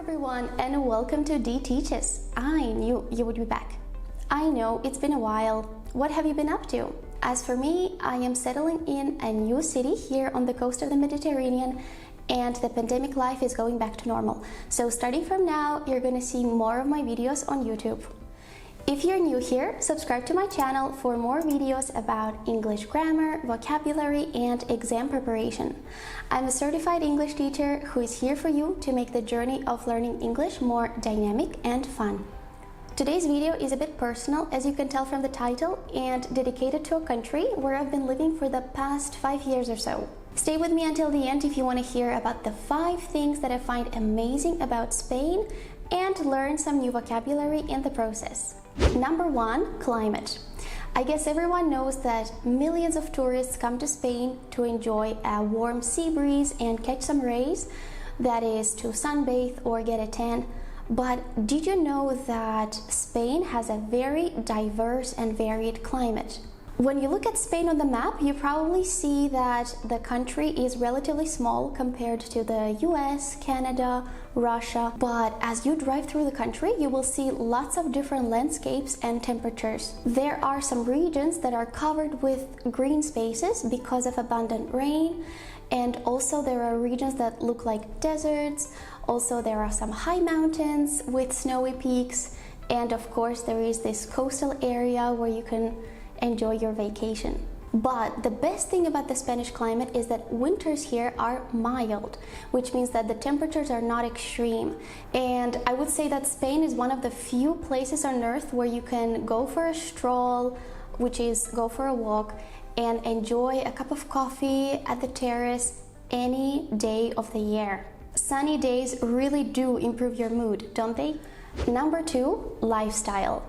everyone, and welcome to D Teaches. I knew you would be back. I know it's been a while. What have you been up to? As for me, I am settling in a new city here on the coast of the Mediterranean, and the pandemic life is going back to normal. So starting from now, you're going to see more of my videos on YouTube. If you're new here, subscribe to my channel for more videos about English grammar, vocabulary, and exam preparation. I'm a certified English teacher who is here for you to make the journey of learning English more dynamic and fun. Today's video is a bit personal, as you can tell from the title, and dedicated to a country where I've been living for the past 5 years or so. Stay with me until the end if you want to hear about the 5 things that I find amazing about Spain and learn some new vocabulary in the process. Number 1, climate. I guess everyone knows that millions of tourists come to Spain to enjoy a warm sea breeze and catch some rays, that is, to sunbathe or get a tan. But did you know that Spain has a very diverse and varied climate? When you look at Spain on the map, you probably see that the country is relatively small compared to the US, Canada, Russia. But as you drive through the country, you will see lots of different landscapes and temperatures. There are some regions that are covered with green spaces because of abundant rain, and also there are regions that look like deserts. Also, there are some high mountains with snowy peaks, and of course there is this coastal area where you can enjoy your vacation. But the best thing about the Spanish climate is that winters here are mild, which means that the temperatures are not extreme. And I would say that Spain is one of the few places on earth where you can go for a stroll, which is go for a walk, and enjoy a cup of coffee at the terrace any day of the year. Sunny days really do improve your mood, don't they? Number 2, lifestyle.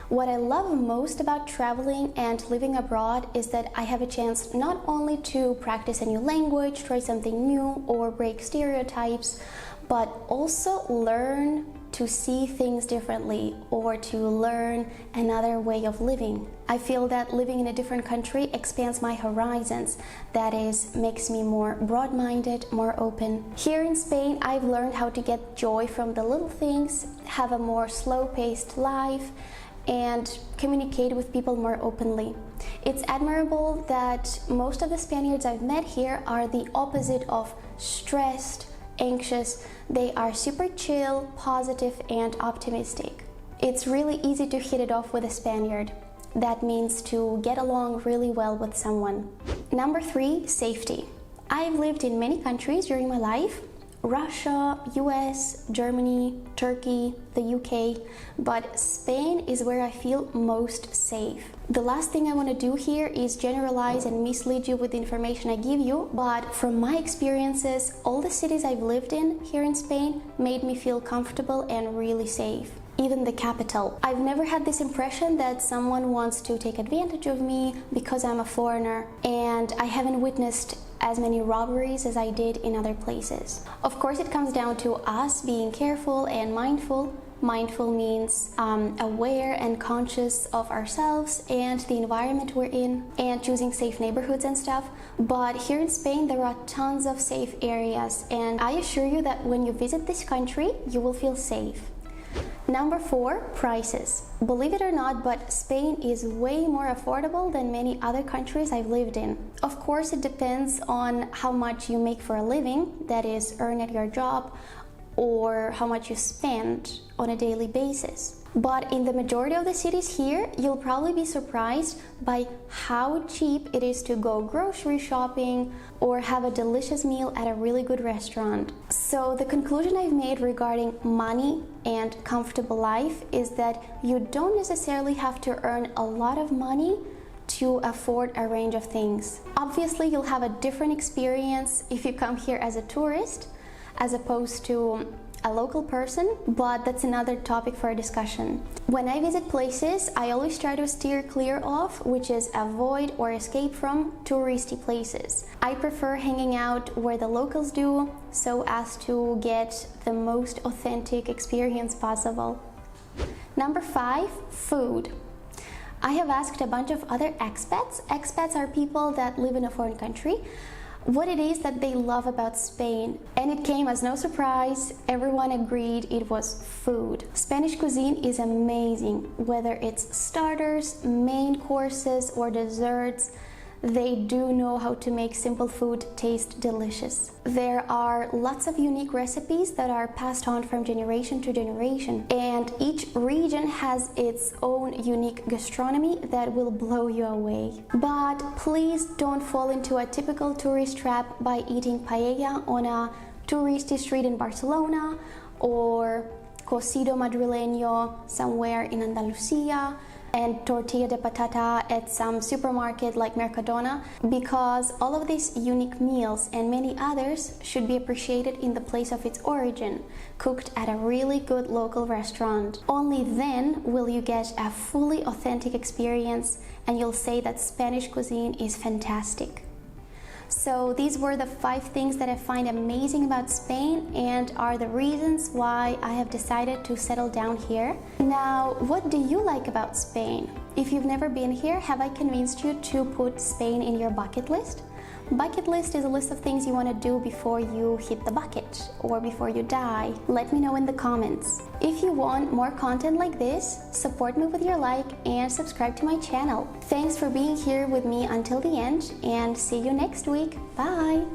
What I love most about traveling and living abroad is that I have a chance not only to practice a new language, try something new, or break stereotypes, but also learn to see things differently or to learn another way of living. I feel that living in a different country expands my horizons. That is, makes me more broad-minded, more open. Here in Spain, I've learned how to get joy from the little things, have a more slow-paced life, and communicate with people more openly. It's admirable that most of the Spaniards I've met here are the opposite of stressed, anxious. They are super chill, positive, and optimistic. It's really easy to hit it off with a Spaniard. That means to get along really well with someone. Number 3, safety. I've lived in many countries during my life: Russia, US, Germany, Turkey, the UK, but Spain is where I feel most safe. The last thing I want to do here is generalize and mislead you with the information I give you, but from my experiences, all the cities I've lived in here in Spain made me feel comfortable and really safe. Even the capital. I've never had this impression that someone wants to take advantage of me because I'm a foreigner, and I haven't witnessed as many robberies as I did in other places. Of course, it comes down to us being careful and mindful. Mindful means aware and conscious of ourselves and the environment we're in, and choosing safe neighborhoods and stuff. But here in Spain, there are tons of safe areas, and I assure you that when you visit this country, you will feel safe. Number 4, prices. Believe it or not, but Spain is way more affordable than many other countries I've lived in. Of course, it depends on how much you make for a living, that is, earn at your job, or how much you spend on a daily basis. But in the majority of the cities here, you'll probably be surprised by how cheap it is to go grocery shopping or have a delicious meal at a really good restaurant. So the conclusion I've made regarding money and comfortable life is that you don't necessarily have to earn a lot of money to afford a range of things. Obviously, you'll have a different experience if you come here as a tourist as opposed to a local person, but that's another topic for a discussion. When I visit places, I always try to steer clear of, which is avoid or escape from, touristy places. I prefer hanging out where the locals do, so as to get the most authentic experience possible. Number 5, food. I have asked a bunch of other expats. Expats are people that live in a foreign country. what it is that they love about Spain. And it came as no surprise, everyone agreed it was food. Spanish cuisine is amazing, whether it's starters, main courses, or desserts. They do know how to make simple food taste delicious. There are lots of unique recipes that are passed on from generation to generation, and each region has its own unique gastronomy that will blow you away. But please don't fall into a typical tourist trap by eating paella on a touristy street in Barcelona or cocido madrileño somewhere in Andalusia and tortilla de patata at some supermarket like Mercadona, because all of these unique meals and many others should be appreciated in the place of its origin, cooked at a really good local restaurant. Only then will you get a fully authentic experience and you'll say that Spanish cuisine is fantastic. So these were the 5 things that I find amazing about Spain and are the reasons why I have decided to settle down here. Now, what do you like about Spain? If you've never been here, have I convinced you to put Spain in your bucket list? Bucket list is a list of things you want to do before you hit the bucket or before you die. Let me know in the comments. If you want more content like this, support me with your like and subscribe to my channel. Thanks for being here with me until the end and see you next week. Bye!